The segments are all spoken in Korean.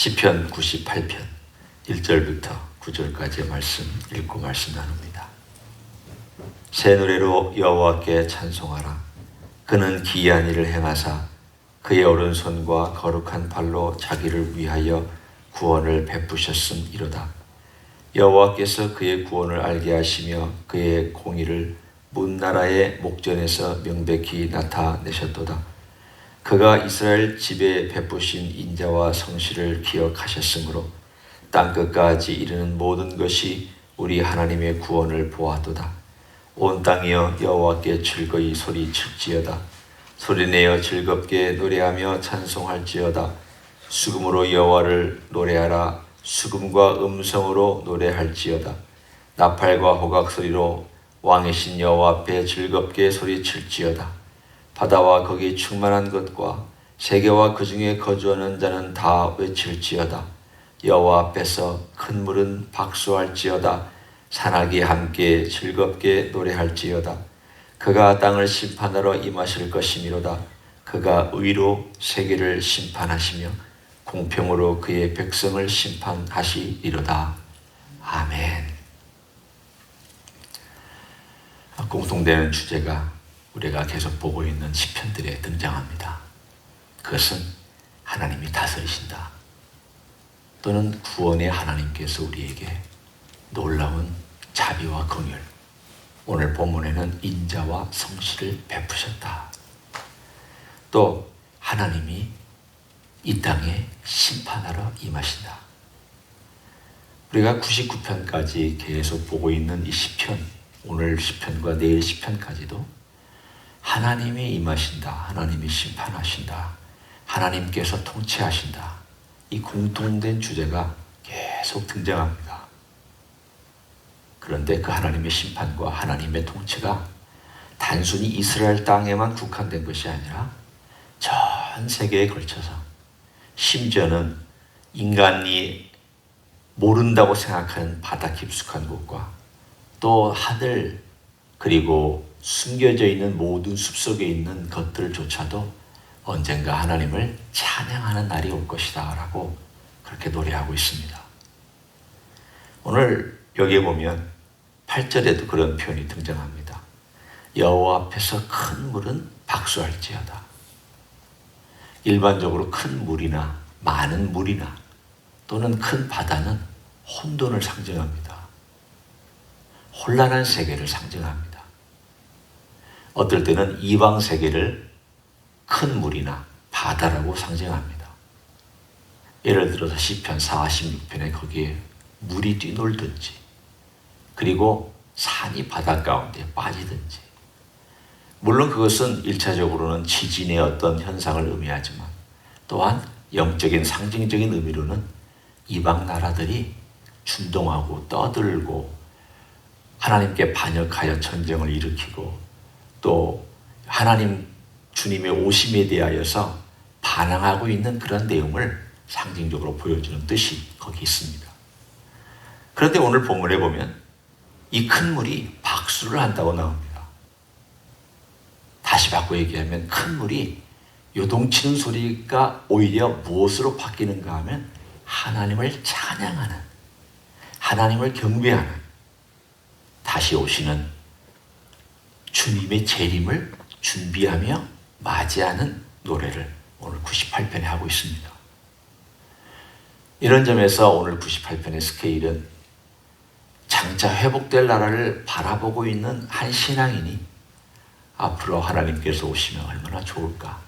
시편 98편 1절부터 9절까지의 말씀 읽고 말씀 나눕니다. 새 노래로 여호와께 찬송하라. 그는 기이한 일을 행하사 그의 오른손과 거룩한 발로 자기를 위하여 구원을 베푸셨음이로다. 여호와께서 그의 구원을 알게 하시며 그의 공의를 문나라의 목전에서 명백히 나타내셨도다. 그가 이스라엘 집에 베푸신 인자와 성실을 기억하셨으므로 땅끝까지 이르는 모든 것이 우리 하나님의 구원을 보았도다. 온 땅이여 여호와께 즐거이 소리칠지어다. 소리내어 즐겁게 노래하며 찬송할지어다. 수금으로 여호와를 노래하라. 수금과 음성으로 노래할지어다. 나팔과 호각 소리로 왕이신 여호와 앞에 즐겁게 소리칠지어다. 바다와 거기 충만한 것과 세계와 그 중에 거주하는 자는 다 외칠지어다. 여호와 앞에서 큰 물은 박수할지어다. 산악이 함께 즐겁게 노래할지어다. 그가 땅을 심판하러 임하실 것이미로다. 그가 의로 세계를 심판하시며 공평으로 그의 백성을 심판하시리로다. 아멘. 공통되는 주제가 우리가 계속 보고 있는 시편들에 등장합니다. 그것은 하나님이 다스리신다. 또는 구원의 하나님께서 우리에게 놀라운 자비와 긍휼, 오늘 본문에는 인자와 성실을 베푸셨다. 또 하나님이 이 땅에 심판하러 임하신다. 우리가 99편까지 계속 보고 있는 이 시편, 오늘 시편과 내일 시편까지도 하나님이 임하신다. 하나님이 심판하신다. 하나님께서 통치하신다. 이 공통된 주제가 계속 등장합니다. 그런데 그 하나님의 심판과 하나님의 통치가 단순히 이스라엘 땅에만 국한된 것이 아니라 전 세계에 걸쳐서, 심지어는 인간이 모른다고 생각하는 바다 깊숙한 곳과 또 하늘, 그리고 숨겨져 있는 모든 숲속에 있는 것들조차도 언젠가 하나님을 찬양하는 날이 올 것이다 라고 그렇게 노래하고 있습니다. 오늘 여기에 보면 8절에도 그런 표현이 등장합니다. 여호와 앞에서 큰 물은 박수할지어다. 일반적으로 큰 물이나 많은 물이나 또는 큰 바다는 혼돈을 상징합니다. 혼란한 세계를 상징합니다. 어떨 때는 이방 세계를 큰 물이나 바다라고 상징합니다. 예를 들어서 시편 46편에 거기에 물이 뛰놀든지, 그리고 산이 바다 가운데 빠지든지, 물론 그것은 1차적으로는 지진의 어떤 현상을 의미하지만 또한 영적인 상징적인 의미로는 이방 나라들이 준동하고 떠들고 하나님께 반역하여 전쟁을 일으키고 또 하나님 주님의 오심에 대하여서 반항하고 있는 그런 내용을 상징적으로 보여주는 뜻이 거기 있습니다. 그런데 오늘 본문에 보면 이 큰 물이 박수를 한다고 나옵니다. 다시 바꿔 얘기하면 큰 물이 요동치는 소리가 오히려 무엇으로 바뀌는가 하면 하나님을 찬양하는, 하나님을 경배하는, 다시 오시는 주님의 재림을 준비하며 맞이하는 노래를 오늘 98편에 하고 있습니다. 이런 점에서 오늘 98편의 스케일은 장차 회복될 나라를 바라보고 있는 한 신앙인이 앞으로 하나님께서 오시면 얼마나 좋을까.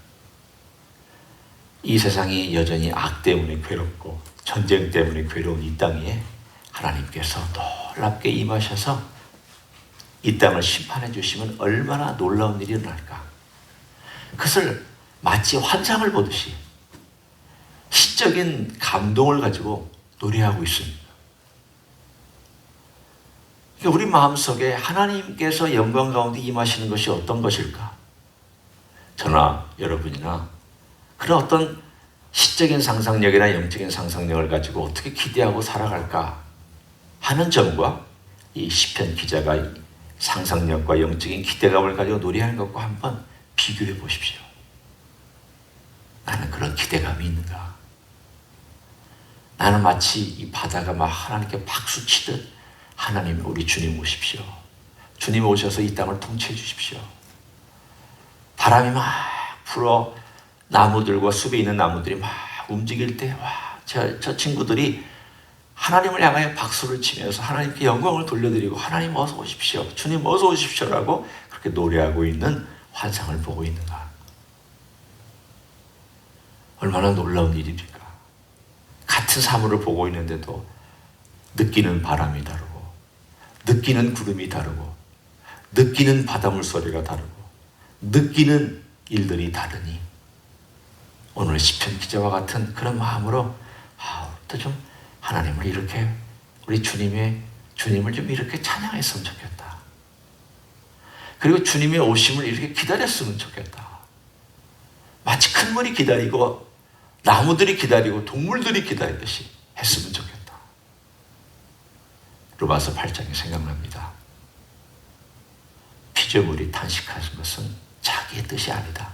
이 세상이 여전히 악 때문에 괴롭고 전쟁 때문에 괴로운 이 땅에 하나님께서 놀랍게 임하셔서 이 땅을 심판해 주시면 얼마나 놀라운 일이 일어날까. 그것을 마치 환상을 보듯이 시적인 감동을 가지고 노래하고 있습니다. 그러니까 우리 마음속에 하나님께서 영광 가운데 임하시는 것이 어떤 것일까? 저나 여러분이나 그런 어떤 시적인 상상력이나 영적인 상상력을 가지고 어떻게 기대하고 살아갈까 하는 점과 이 시편 기자가 상상력과 영적인 기대감을 가지고 노래하는 것과 한번 비교해 보십시오. 나는 그런 기대감이 있는가? 나는 마치 이 바다가 막 하나님께 박수 치듯 하나님 우리 주님 오십시오. 주님 오셔서 이 땅을 통치해 주십시오. 바람이 막 불어 나무들과 숲에 있는 나무들이 막 움직일 때 저 친구들이 하나님을 향하여 박수를 치면서 하나님께 영광을 돌려드리고 하나님 어서 오십시오. 주님 어서 오십시오라고 그렇게 노래하고 있는 환상을 보고 있는가. 얼마나 놀라운 일입니까? 같은 사물을 보고 있는데도 느끼는 바람이 다르고 느끼는 구름이 다르고 느끼는 바닷물 소리가 다르고 느끼는 일들이 다르니 오늘 시편 기자와 같은 그런 마음으로 또 좀 하나님을 이렇게 우리 주님을 좀 이렇게 찬양했으면 좋겠다. 그리고 주님의 오심을 이렇게 기다렸으면 좋겠다. 마치 큰 물이 기다리고 나무들이 기다리고 동물들이 기다리듯이 했으면 좋겠다. 로마서 8장이 생각납니다. 피조물이 탄식하는 것은 자기의 뜻이 아니다.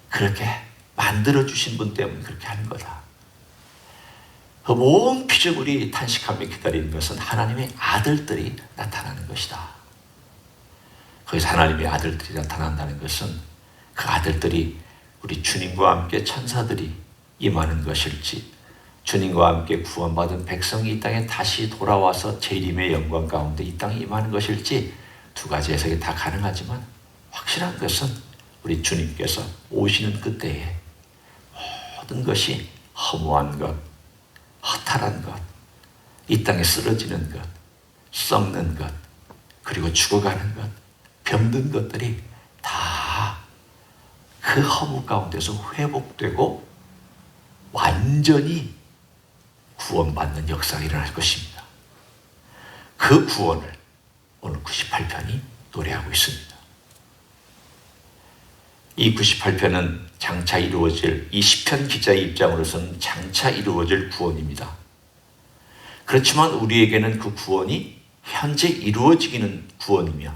그렇게 만들어주신 분 때문에 그렇게 하는 거다. 그 온 피조물이 탄식하며 기다리는 것은 하나님의 아들들이 나타나는 것이다. 거기서 하나님의 아들들이 나타난다는 것은 그 아들들이 우리 주님과 함께 천사들이 임하는 것일지 주님과 함께 구원받은 백성이 이 땅에 다시 돌아와서 재림의 영광 가운데 이 땅에 임하는 것일지 두 가지 해석이 다 가능하지만 확실한 것은 우리 주님께서 오시는 그때에 모든 것이 허무한 것, 허탈한 것, 이 땅에 쓰러지는 것, 썩는 것, 그리고 죽어가는 것, 병든 것들이 다 그 허무 가운데서 회복되고 완전히 구원받는 역사가 일어날 것입니다. 그 구원을 오늘 98편이 노래하고 있습니다. 이 98편은 장차 이루어질 이 시편 기자의 입장으로서는 장차 이루어질 구원입니다. 그렇지만 우리에게는 그 구원이 현재 이루어지기는 구원이며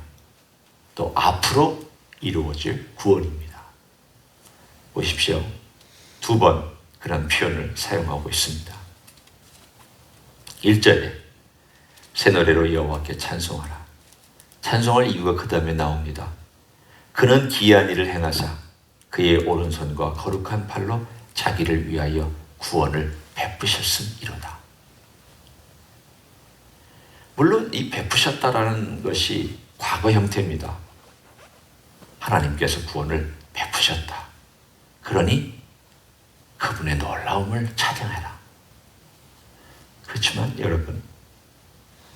또 앞으로 이루어질 구원입니다. 보십시오. 두 번 그런 표현을 사용하고 있습니다. 1절에 새 노래로 여호와께 찬송하라. 찬송할 이유가 그 다음에 나옵니다. 그는 기이한 일을 행하사 그의 오른손과 거룩한 팔로 자기를 위하여 구원을 베푸셨음이로다. 물론 이 베푸셨다라는 것이 과거 형태입니다. 하나님께서 구원을 베푸셨다. 그러니 그분의 놀라움을 찬양해라. 그렇지만 여러분,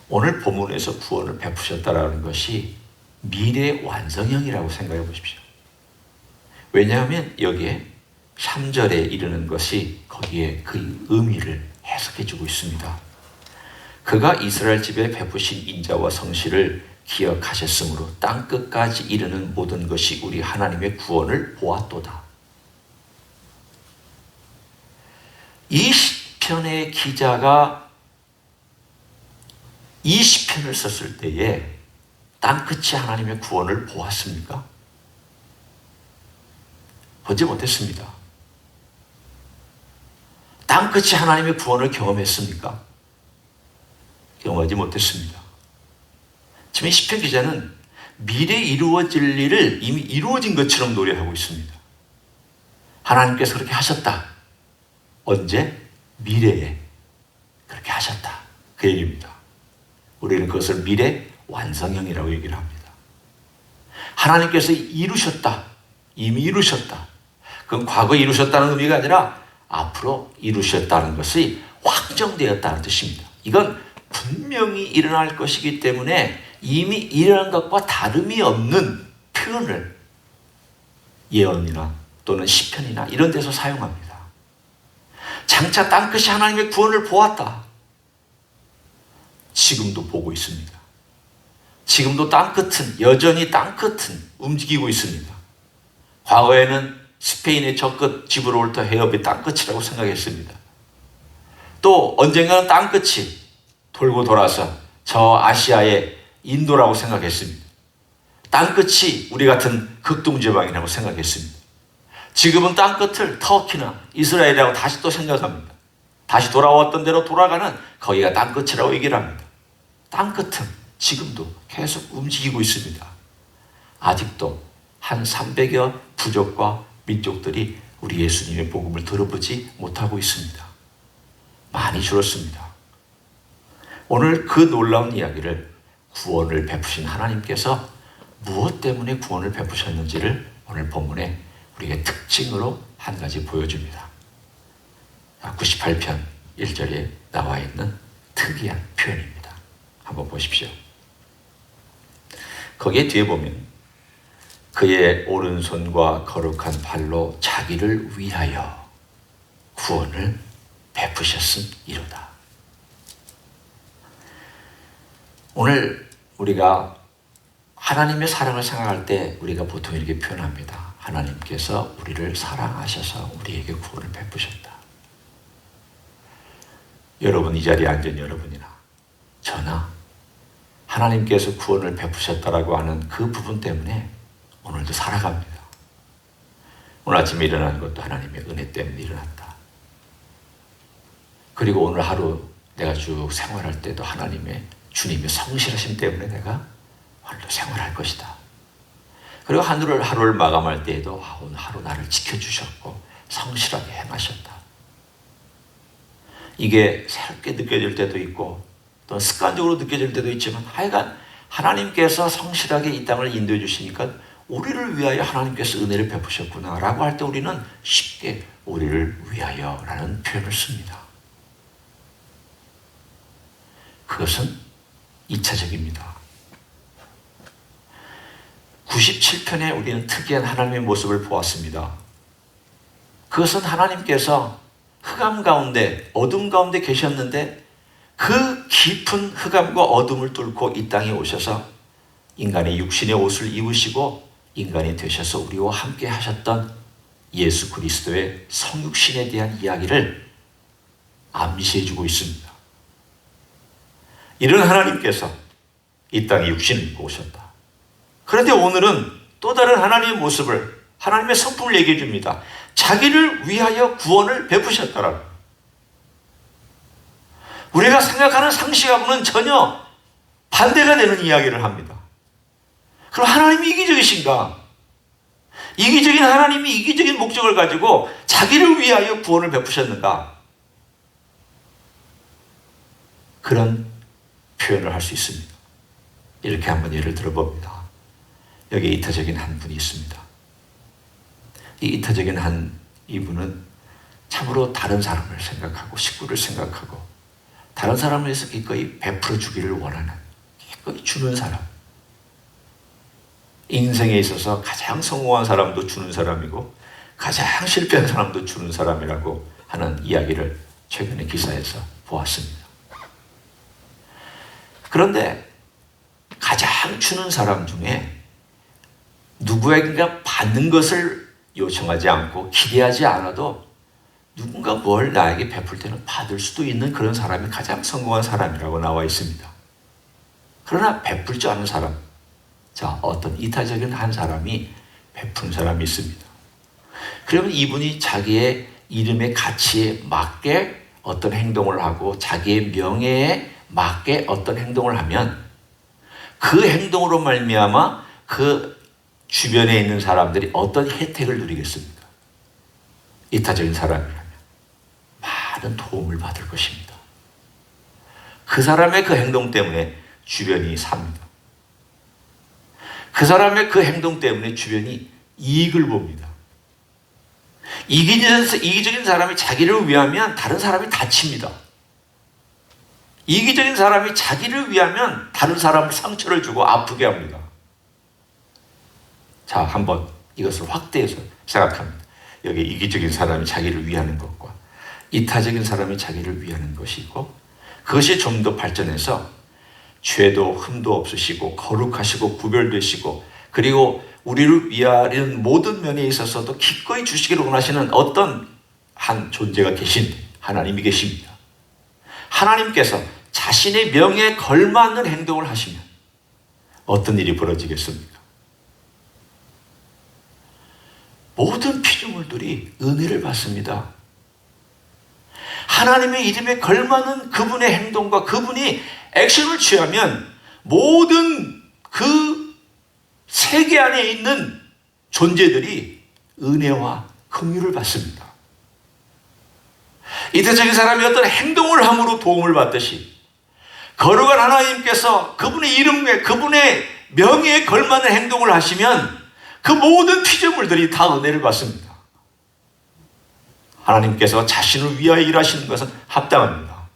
오늘 본문에서 구원을 베푸셨다라는 것이 미래 완성형이라고 생각해 보십시오. 왜냐하면 여기에 3절에 이르는 것이 거기에 그 의미를 해석해 주고 있습니다. 그가 이스라엘 집에 베푸신 인자와 성실을 기억하셨으므로 땅끝까지 이르는 모든 것이 우리 하나님의 구원을 보았도다. 이 시편의 기자가 이 시편을 썼을 때에 땅끝이 하나님의 구원을 보았습니까? 보지 못했습니다. 땅끝이 하나님의 구원을 경험했습니까? 경험하지 못했습니다. 지금 시편 기자는 미래에 이루어질 일을 이미 이루어진 것처럼 노래하고 있습니다. 하나님께서 그렇게 하셨다. 언제? 미래에 그렇게 하셨다. 그 얘기입니다. 우리는 그것을 미래 완성형이라고 얘기를 합니다. 하나님께서 이루셨다. 이미 이루셨다. 그건 과거에 이루셨다는 의미가 아니라 앞으로 이루셨다는 것이 확정되었다는 뜻입니다. 이건 분명히 일어날 것이기 때문에 이미 일어난 것과 다름이 없는 표현을 예언이나 또는 시편이나 이런 데서 사용합니다. 장차 땅끝이 하나님의 구원을 보았다. 지금도 보고 있습니다. 지금도 땅끝은 여전히 땅끝은 움직이고 있습니다. 과거에는 스페인의 저끝 지브롤터 해협이 땅끝이라고 생각했습니다. 또 언젠가는 땅끝이 돌고 돌아서 저 아시아의 인도라고 생각했습니다. 땅끝이 우리 같은 극동지방이라고 생각했습니다. 지금은 땅끝을 터키나 이스라엘이라고 다시 또 생각합니다. 다시 돌아왔던 대로 돌아가는 거기가 땅끝이라고 얘기를 합니다. 땅끝은 지금도 계속 움직이고 있습니다. 아직도 한 300여 부족과 민족들이 우리 예수님의 복음을 들어보지 못하고 있습니다. 많이 줄었습니다. 오늘 그 놀라운 이야기를 구원을 베푸신 하나님께서 무엇 때문에 구원을 베푸셨는지를 오늘 본문에 우리에게 특징으로 한 가지 보여줍니다. 98편 1절에 나와 있는 특이한 표현입니다. 한번 보십시오. 거기에 뒤에 보면 그의 오른손과 거룩한 발로 자기를 위하여 구원을 베푸셨음이로다. 오늘 우리가 하나님의 사랑을 생각할 때 우리가 보통 이렇게 표현합니다. 하나님께서 우리를 사랑하셔서 우리에게 구원을 베푸셨다. 여러분, 이 자리에 앉은 여러분이나 저나 하나님께서 구원을 베푸셨다라고 하는 그 부분 때문에 오늘도 살아갑니다. 오늘 아침에 일어나는 것도 하나님의 은혜 때문에 일어났다. 그리고 오늘 하루 내가 쭉 생활할 때도 하나님의 주님의 성실하심 때문에 내가 오늘도 생활할 것이다. 그리고 하루를 마감할 때에도 오늘 하루 나를 지켜주셨고 성실하게 행하셨다. 이게 새롭게 느껴질 때도 있고 또 습관적으로 느껴질 때도 있지만 하여간 하나님께서 성실하게 이 땅을 인도해 주시니까 우리를 위하여 하나님께서 은혜를 베푸셨구나 라고 할 때 우리는 쉽게 우리를 위하여 라는 표현을 씁니다. 그것은 2차적입니다. 97편에 우리는 특이한 하나님의 모습을 보았습니다. 그것은 하나님께서 흑암 가운데, 어둠 가운데 계셨는데 그 깊은 흑암과 어둠을 뚫고 이 땅에 오셔서 인간의 육신의 옷을 입으시고 인간이 되셔서 우리와 함께 하셨던 예수 그리스도의 성육신에 대한 이야기를 암시해주고 있습니다. 이런 하나님께서 이 땅에 육신을 입고 오셨다. 그런데 오늘은 또 다른 하나님의 모습을, 하나님의 성품을 얘기해 줍니다. 자기를 위하여 구원을 베푸셨다라고. 우리가 생각하는 상식하고는 전혀 반대가 되는 이야기를 합니다. 그럼 하나님이 이기적이신가? 이기적인 하나님이 이기적인 목적을 가지고 자기를 위하여 구원을 베푸셨는가? 그런 표현을 할 수 있습니다. 이렇게 한번 예를 들어봅니다. 여기 이타적인 한 분이 있습니다. 이 이타적인 이분은 참으로 다른 사람을 생각하고 식구를 생각하고 다른 사람을 위해서 기꺼이 베풀어 주기를 원하는, 기꺼이 주는 사람. 인생에 있어서 가장 성공한 사람도 주는 사람이고 가장 실패한 사람도 주는 사람이라고 하는 이야기를 최근에 기사에서 보았습니다. 그런데 가장 주는 사람 중에 누구에게가 받는 것을 요청하지 않고 기대하지 않아도 누군가 뭘 나에게 베풀 때는 받을 수도 있는 그런 사람이 가장 성공한 사람이라고 나와 있습니다. 그러나 베풀 줄 아는 사람, 자, 어떤 이타적인 한 사람이 베푸는 사람이 있습니다. 그러면 이분이 자기의 이름의 가치에 맞게 어떤 행동을 하고 자기의 명예에 맞게 어떤 행동을 하면 그 행동으로 말미암아 그 주변에 있는 사람들이 어떤 혜택을 누리겠습니까? 이타적인 사람이라면 많은 도움을 받을 것입니다. 그 사람의 그 행동 때문에 주변이 삽니다. 그 사람의 그 행동 때문에 주변이 이익을 봅니다. 이기적인 사람이 자기를 위하면 다른 사람이 다칩니다. 이기적인 사람이 자기를 위하면 다른 사람을 상처를 주고 아프게 합니다. 자, 한번 이것을 확대해서 생각합니다. 여기 이기적인 사람이 자기를 위하는 것과 이타적인 사람이 자기를 위하는 것이 있고, 그것이 좀 더 발전해서 죄도 흠도 없으시고 거룩하시고 구별되시고 그리고 우리를 위하는 모든 면에 있어서도 기꺼이 주시기를 원하시는 어떤 한 존재가 하나님이 계십니다. 하나님께서 자신의 명예에 걸맞는 행동을 하시면 어떤 일이 벌어지겠습니까? 모든 피조물들이 은혜를 받습니다. 하나님의 이름에 걸맞는 그분의 행동과 그분이 액션을 취하면 모든 그 세계 안에 있는 존재들이 은혜와 긍휼을 받습니다. 이때적인 사람이 어떤 행동을 함으로 도움을 받듯이 거룩한 하나님께서 그분의 이름에 그분의 명예에 걸맞는 행동을 하시면 그 모든 피조물들이 다 은혜를 받습니다. 하나님께서 자신을 위하여 일하시는 것은 합당합니다.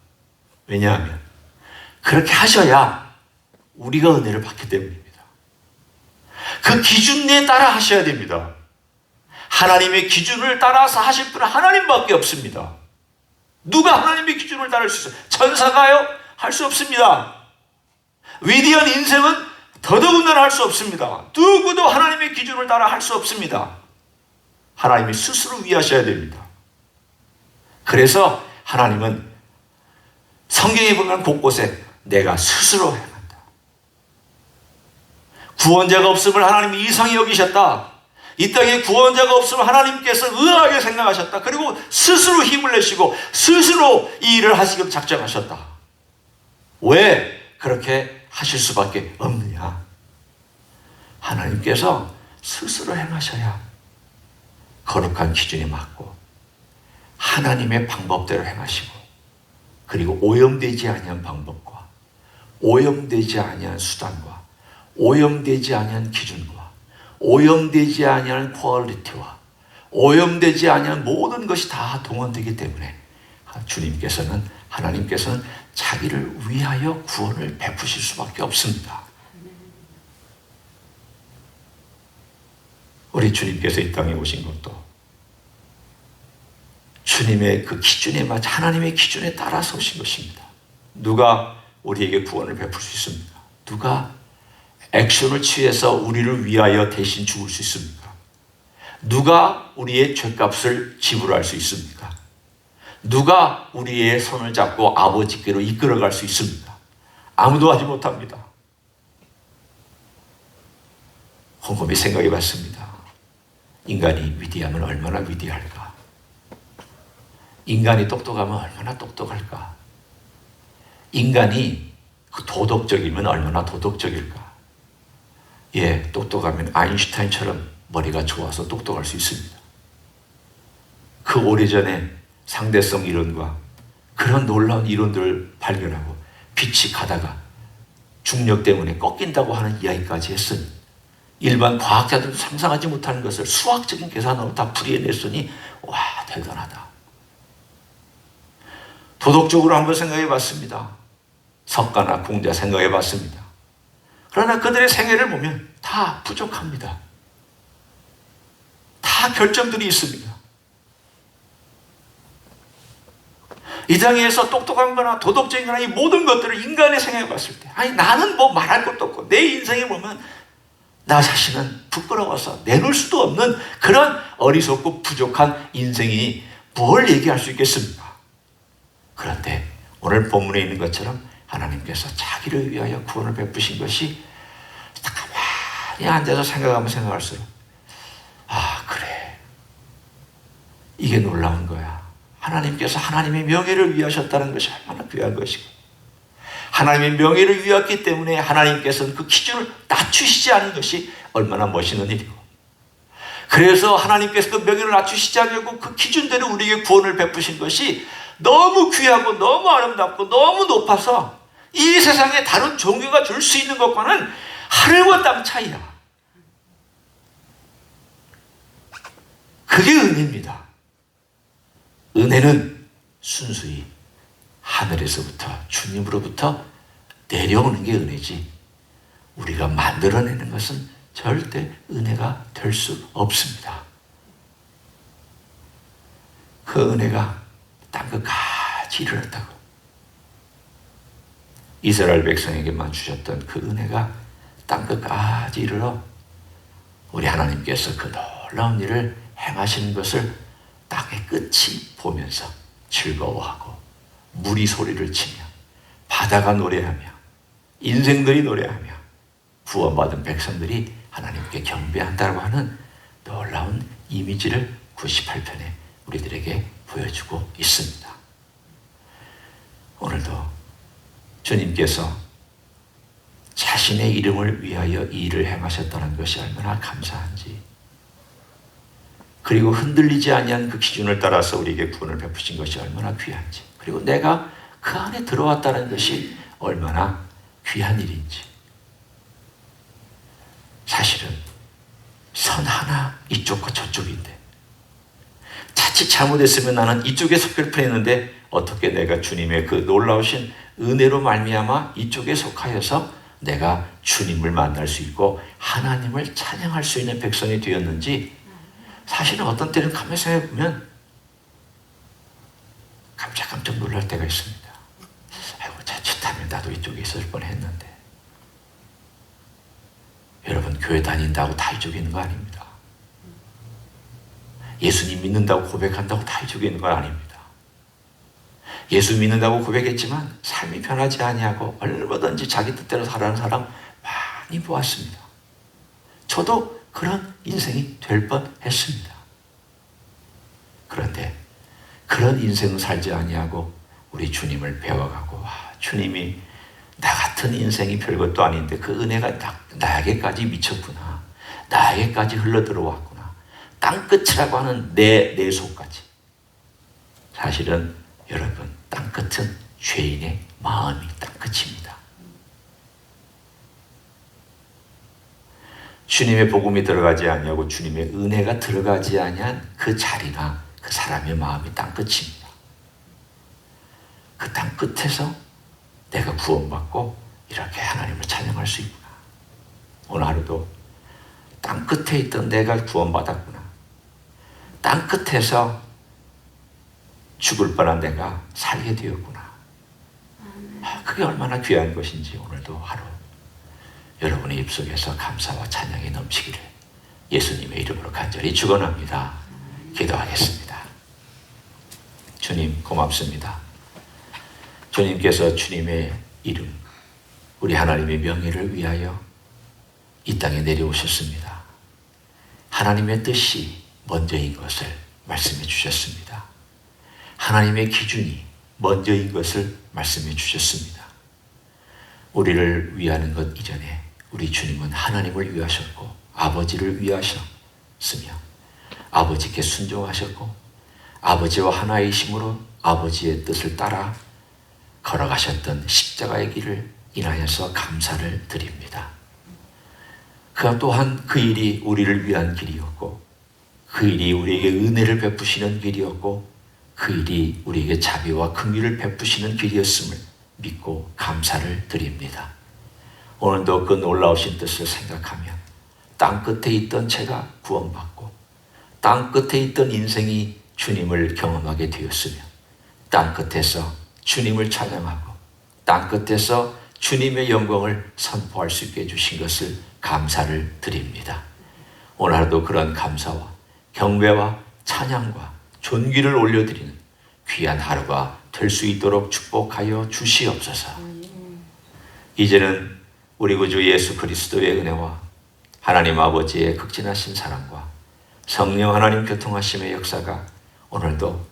왜냐하면 그렇게 하셔야 우리가 은혜를 받기 때문입니다. 그 기준에 따라 하셔야 됩니다. 하나님의 기준을 따라서 하실 분은 하나님밖에 없습니다. 누가 하나님의 기준을 따를 수 있어요? 천사가요? 할 수 없습니다. 위대한 인생은 더더군다나 할 수 없습니다. 누구도 하나님의 기준을 따라 할 수 없습니다. 하나님이 스스로 위하셔야 됩니다. 그래서 하나님은 성경에 보면 곳곳에 내가 스스로 행한다. 구원자가 없음을 하나님이 이상히 여기셨다. 이 땅에 구원자가 없음을 하나님께서 의아하게 생각하셨다. 그리고 스스로 힘을 내시고 스스로 이 일을 하시기로 작정하셨다. 왜 그렇게 하실 수밖에 없느냐? 하나님께서 스스로 행하셔야 거룩한 기준에 맞고 하나님의 방법대로 행하시고 그리고 오염되지 아니한 방법과 오염되지 아니한 수단과 오염되지 아니한 기준과 오염되지 아니한 퀄리티와 오염되지 아니한 모든 것이 다 동원되기 때문에 하나님께서는 자기를 위하여 구원을 베푸실 수밖에 없습니다. 우리 주님께서 이 땅에 오신 것도 주님의 그 기준에 맞아 하나님의 기준에 따라서 오신 것입니다. 누가 우리에게 구원을 베풀 수 있습니까? 누가 액션을 취해서 우리를 위하여 대신 죽을 수 있습니까? 누가 우리의 죄값을 지불할 수 있습니까? 누가 우리의 손을 잡고 아버지께로 이끌어갈 수 있습니까? 아무도 하지 못합니다. 곰곰이 생각해 봤습니다. 인간이 위대하면 얼마나 위대할까? 인간이 똑똑하면 얼마나 똑똑할까? 인간이 도덕적이면 얼마나 도덕적일까? 예, 똑똑하면 아인슈타인처럼 머리가 좋아서 똑똑할 수 있습니다. 그 오래전에 상대성 이론과 그런 놀라운 이론들을 발견하고 빛이 가다가 중력 때문에 꺾인다고 하는 이야기까지 했으니 일반 과학자들도 상상하지 못하는 것을 수학적인 계산으로 다 풀이해냈으니 와, 대단하다. 도덕적으로 한번 생각해 봤습니다. 석가나 공자 생각해 봤습니다. 그러나 그들의 생애를 보면 다 부족합니다. 다 결점들이 있습니다. 이 땅에서 똑똑한 거나 도덕적인 거나 이 모든 것들을 인간의 생각해 봤을 때 아니 나는 뭐 말할 것도 없고 내 인생에 보면 나 자신은 부끄러워서 내놓을 수도 없는 그런 어리석고 부족한 인생이 뭘 얘기할 수 있겠습니까? 그런데 오늘 본문에 있는 것처럼 하나님께서 자기를 위하여 구원을 베푸신 것이 가만히 앉아서 생각하면 생각할수록 아 그래 이게 놀라운 거야. 하나님께서 하나님의 명예를 위하셨다는 것이 얼마나 귀한 것이고 하나님의 명예를 위하였기 때문에 하나님께서는 그 기준을 낮추시지 않은 것이 얼마나 멋있는 일이고 그래서 하나님께서 그 명예를 낮추시지 않고 그 기준대로 우리에게 구원을 베푸신 것이 너무 귀하고 너무 아름답고 너무 높아서 이 세상에 다른 종교가 줄 수 있는 것과는 하늘과 땅 차이야. 그게 은혜입니다. 은혜는 순수히 하늘에서부터 주님으로부터 내려오는 게 은혜지 우리가 만들어내는 것은 절대 은혜가 될 수 없습니다. 그 은혜가 땅끝까지 이르렀다고 이스라엘 백성에게만 주셨던 그 은혜가 땅끝까지 이르러 우리 하나님께서 그 놀라운 일을 행하시는 것을 땅의 끝이 보면서 즐거워하고 물이 소리를 치며 바다가 노래하며 인생들이 노래하며 구원받은 백성들이 하나님께 경배한다고 하는 놀라운 이미지를 98편에 우리들에게 보여주고 있습니다. 주님께서 자신의 이름을 위하여 이 일을 행하셨다는 것이 얼마나 감사한지, 그리고 흔들리지 아니한 그 기준을 따라서 우리에게 구원을 베푸신 것이 얼마나 귀한지, 그리고 내가 그 안에 들어왔다는 것이 얼마나 귀한 일인지. 사실은 선 하나 이쪽과 저쪽인데, 자칫 잘못했으면 나는 이쪽에 속할 뻔했는데 어떻게 내가 주님의 그 놀라우신 은혜로 말미암아 이쪽에 속하여서 내가 주님을 만날 수 있고 하나님을 찬양할 수 있는 백성이 되었는지, 사실은 어떤 때는 가만히 생각해보면 깜짝깜짝 놀랄 때가 있습니다. 아이고, 자칫하면 나도 이쪽에 있을 뻔했는데. 여러분, 교회 다닌다고 다 이쪽에 있는 거 아닙니다. 예수님 믿는다고 고백한다고 다 이쪽에 있는 거 아닙니다. 예수 믿는다고 고백했지만 삶이 변하지 아니하고 얼마든지 자기 뜻대로 살아가는 사람 많이 보았습니다. 저도 그런 인생이 될 뻔했습니다. 그런데 그런 인생을 살지 아니하고 우리 주님을 배워가고, 주님이 나 같은 인생이 별것도 아닌데 그 은혜가 나에게까지 미쳤구나, 나에게까지 흘러들어왔구나, 땅끝이라고 하는 내 속까지. 사실은 여러분, 땅끝은 죄인의 마음이 땅끝입니다. 주님의 복음이 들어가지 아니하고 주님의 은혜가 들어가지 아니한 그 자리나 그 사람의 마음이 땅끝입니다. 그 땅끝에서 내가 구원받고 이렇게 하나님을 찬양할 수 있구나. 오늘 하루도 땅끝에 있던 내가 구원받았구나. 땅끝에서 죽을 뻔한 내가 살게 되었구나. 그게 얼마나 귀한 것인지 오늘도 하루 여러분의 입속에서 감사와 찬양이 넘치기를 예수님의 이름으로 간절히 축원합니다. 기도하겠습니다. 주님, 고맙습니다. 주님께서 주님의 이름, 우리 하나님의 명예를 위하여 이 땅에 내려오셨습니다. 하나님의 뜻이 먼저인 것을 말씀해 주셨습니다. 하나님의 기준이 먼저인 것을 말씀해 주셨습니다. 우리를 위하는 것 이전에 우리 주님은 하나님을 위하셨고 아버지를 위하셨으며 아버지께 순종하셨고 아버지와 하나의 힘으로 아버지의 뜻을 따라 걸어가셨던 십자가의 길을 인하여서 감사를 드립니다. 그 또한 그 일이 우리를 위한 길이었고 그 일이 우리에게 은혜를 베푸시는 길이었고 그 일이 우리에게 자비와 긍휼을 베푸시는 길이었음을 믿고 감사를 드립니다. 오늘도 그 놀라우신 뜻을 생각하며 땅끝에 있던 제가 구원받고 땅끝에 있던 인생이 주님을 경험하게 되었으며 땅끝에서 주님을 찬양하고 땅끝에서 주님의 영광을 선포할 수 있게 해주신 것을 감사를 드립니다. 오늘 하루도 그런 감사와 경배와 찬양과 존귀를 올려드리는 귀한 하루가 될 수 있도록 축복하여 주시옵소서. 이제는 우리 구주 예수 그리스도의 은혜와 하나님 아버지의 극진하신 사랑과 성령 하나님 교통하심의 역사가 오늘도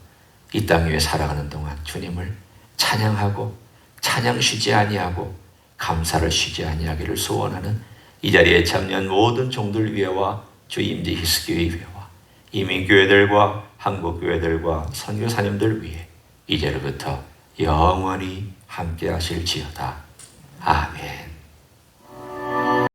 이 땅 위에 살아가는 동안 주님을 찬양하고 찬양 쉬지 아니하고 감사를 쉬지 아니하기를 소원하는 이 자리에 참여한 모든 종들 위에와 주 임지 히스기회 위에와 이민교회들과 한국교회들과 선교사님들 위에 이제로부터 영원히 함께 하실지어다. 아멘.